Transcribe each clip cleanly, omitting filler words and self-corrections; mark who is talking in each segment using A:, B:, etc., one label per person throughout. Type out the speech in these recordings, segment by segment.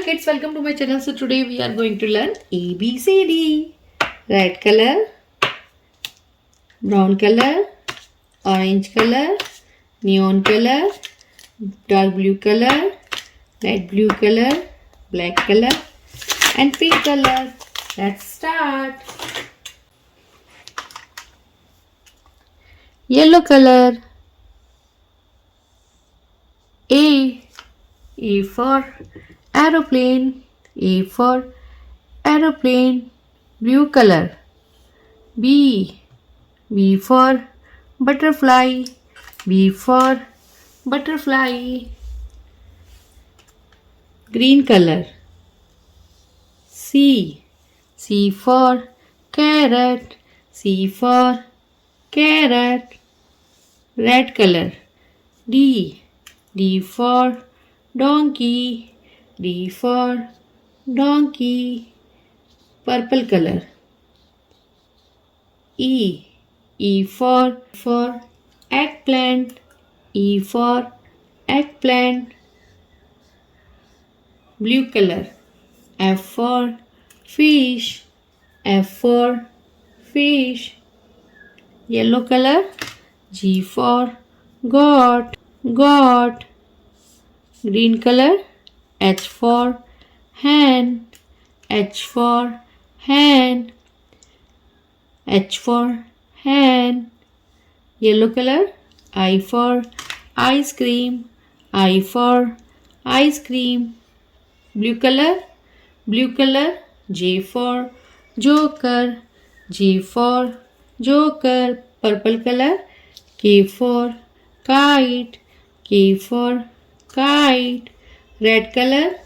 A: kids, welcome to my channel. So today we are going to learn ABCD. Red color, brown color, orange color, neon color, dark blue color, light blue color, black color and pink color. Let's start. Yellow color. A for aeroplane. A for aeroplane. Blue color. B for butterfly. B for butterfly. Green color. C for carrot. C for carrot. Red color. D for donkey. D for donkey. Purple color. E for eggplant. E for eggplant. Blue color. F for fish. F for fish. Yellow color. G for goat. Goat. Green color. H for hen. H for hen. H for hen. Yellow color. I for ice cream. I for ice cream. Blue color. Blue color. J for joker. J for joker. Purple color. K for kite. K for kite. Red color.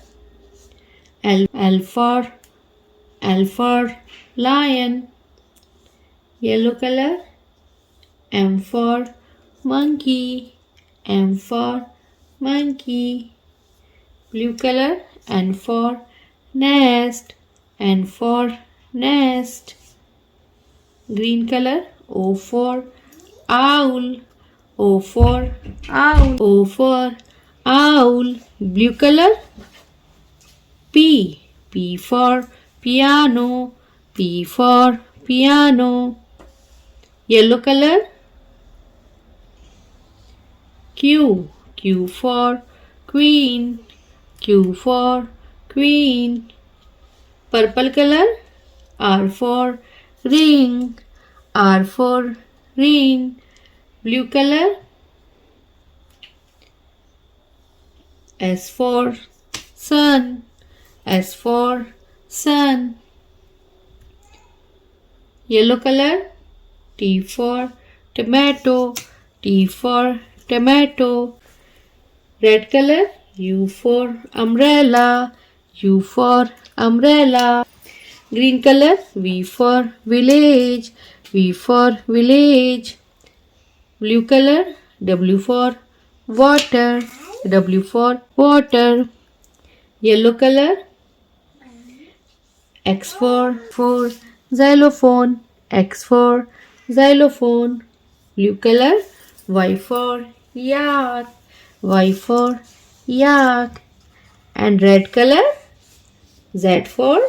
A: L for lion. Yellow color. M for monkey. M for monkey. Blue color. N for nest. N for nest. Green color. O for owl. O for owl. O for owl. Blue color. P for piano. P for piano. Yellow color. Q for queen. Q for queen. Purple color. R for ring. R for ring. Blue color. S for sun. S for sun. Yellow color. T for tomato. T for tomato. Red color. U for umbrella. U for umbrella. Green color. V for village. V for village. Blue color. W for water. W for water. Yellow color. X for xylophone. X for xylophone. Blue color. Y for yak. Y for yak. And red color. Z for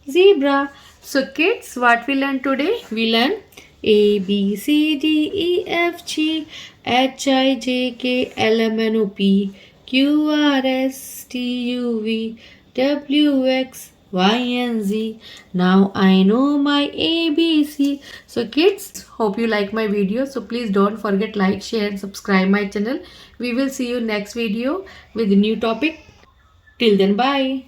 A: zebra. So kids, what we learned today? We learned A, B, C, D, E, F, G, H, I, J, K, L, M, N, O, P, Q, R, S, T, U, V, W, X, Y, and Z. Now I know my ABC. So kids, hope you like my video. So please don't forget like, share and subscribe my channel. We will see you next video with a new topic. Till then, bye.